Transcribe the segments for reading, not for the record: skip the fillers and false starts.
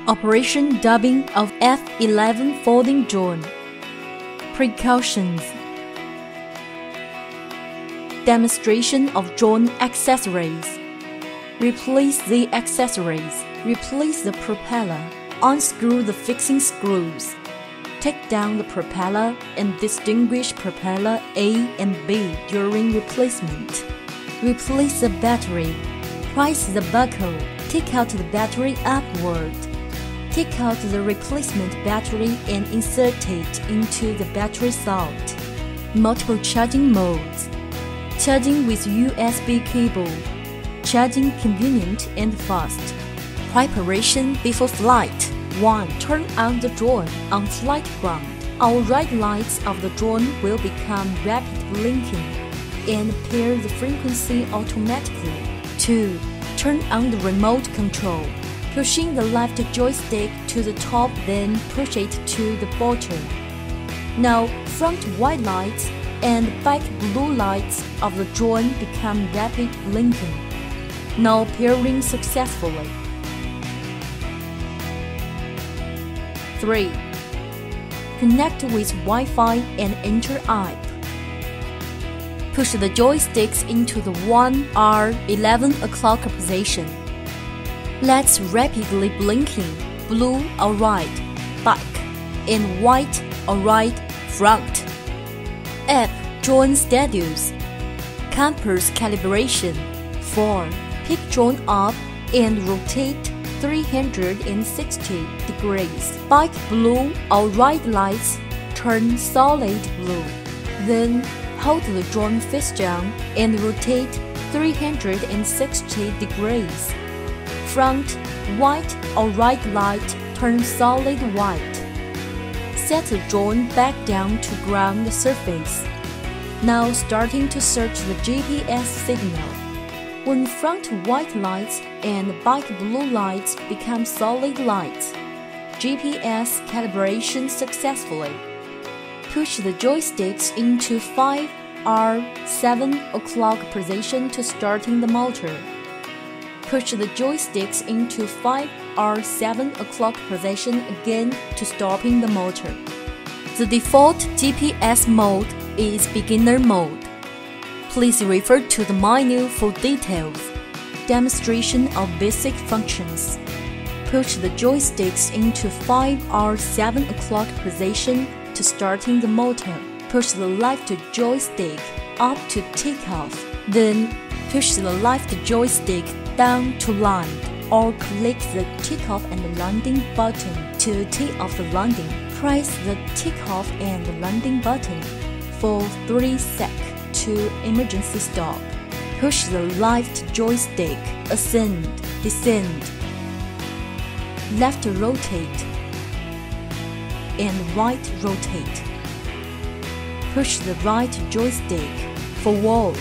Operation dubbing of F11 folding drone. Precautions. Demonstration of drone accessories. Replace the accessories. Replace the propeller. Unscrew the fixing screws. Take down the propeller and distinguish propeller A and B during replacement. Replace the battery. Prise the buckle. Take out the battery upward. Take out the replacement battery and insert it into the battery slot. Multiple charging modes. Charging with USB cable. Charging convenient and fast. Preparation before flight. 1. Turn on the drone on flight ground. Our red lights of the drone will become rapid blinking and pair the frequency automatically. 2. Turn on the remote control. Pushing the left joystick to the top, then push it to the bottom. Now, front white lights and back blue lights of the drone become rapid blinking. Now pairing successfully. 3. Connect with Wi-Fi and enter app. Push the joysticks into the 1 hour 11 o'clock position. Let's rapidly blinking, blue or right, back, and white or right, front. App drone status. Compass calibration. 4. Pick drone up and rotate 360 degrees. Back blue or right lights turn solid blue. Then hold the drone face down and rotate 360 degrees. Front white or right light turn solid white. Set the drone back down to ground surface. Now starting to search the GPS signal. When front white lights and back blue lights become solid lights, GPS calibration successfully. Push the joysticks into 5 or 7 o'clock position to starting the motor. Push the joysticks into 5 or 7 o'clock position again to stopping the motor. The default GPS mode is beginner mode. Please refer to the menu for details. Demonstration of basic functions. Push the joysticks into 5 or 7 o'clock position to starting the motor. Push the left joystick up to takeoff. Then push the left joystick down to land, or click the takeoff and landing button to take off the landing. Press the takeoff and landing button for 3 seconds to emergency stop. Push the left joystick, ascend, descend, left rotate, and right rotate. Push the right joystick, forward,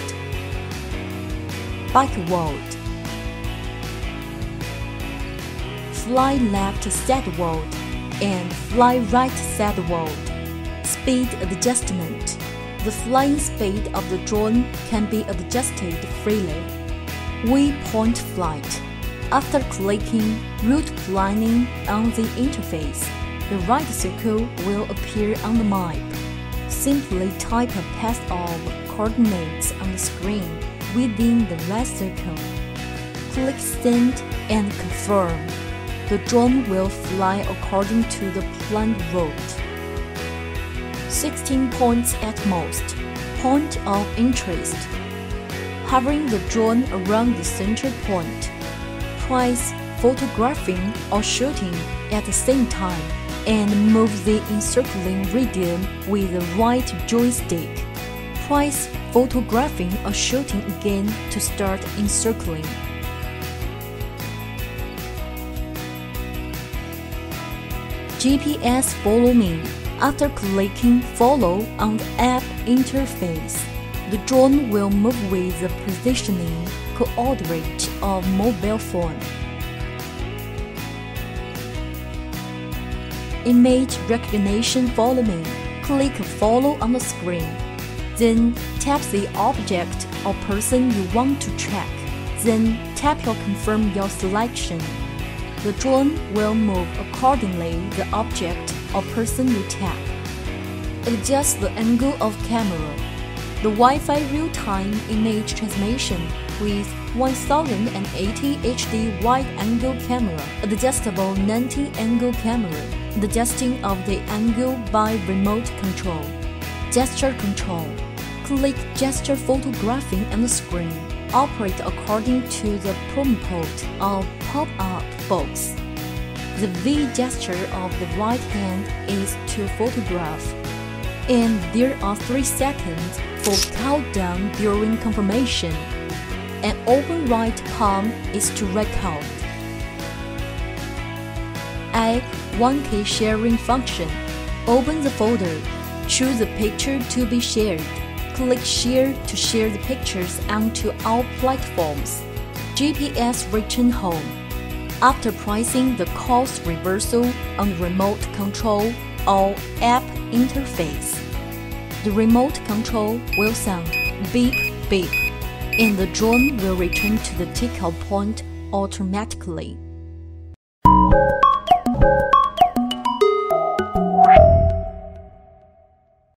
backward. Fly left sideward and fly right sideward. Speed adjustment. The flying speed of the drone can be adjusted freely. Waypoint flight. After clicking route planning on the interface, the right circle will appear on the map. Simply type a path of coordinates on the screen within the red circle. Click send and confirm. The drone will fly according to the planned route. 16 points at most. Point of interest. Hovering the drone around the center point. Press photographing or shooting at the same time and move the encircling radius with the right joystick. Press photographing or shooting again to start encircling. GPS Follow Me. After clicking Follow on the app interface, the drone will move with the positioning coordinate of mobile phone. Image Recognition Follow Me. Click Follow on the screen. Then tap the object or person you want to track. Then tap or confirm your selection. The drone will move accordingly the object or person you tap. Adjust the angle of camera. The Wi-Fi real-time image transmission with 1080 HD wide-angle camera, adjustable 90-angle camera, adjusting of the angle by remote control. Gesture control. Click gesture photographing on the screen. Operate according to the prompt or pop-up box. The V gesture of the right hand is to photograph, and there are 3 seconds for countdown during confirmation. An open right palm is to record. Add 1K sharing function. Open the folder. Choose the picture to be shared. Click Share to share the pictures onto all platforms. GPS return home. After pressing the course reversal on the remote control or app interface, the remote control will sound beep beep, and the drone will return to the takeoff point automatically.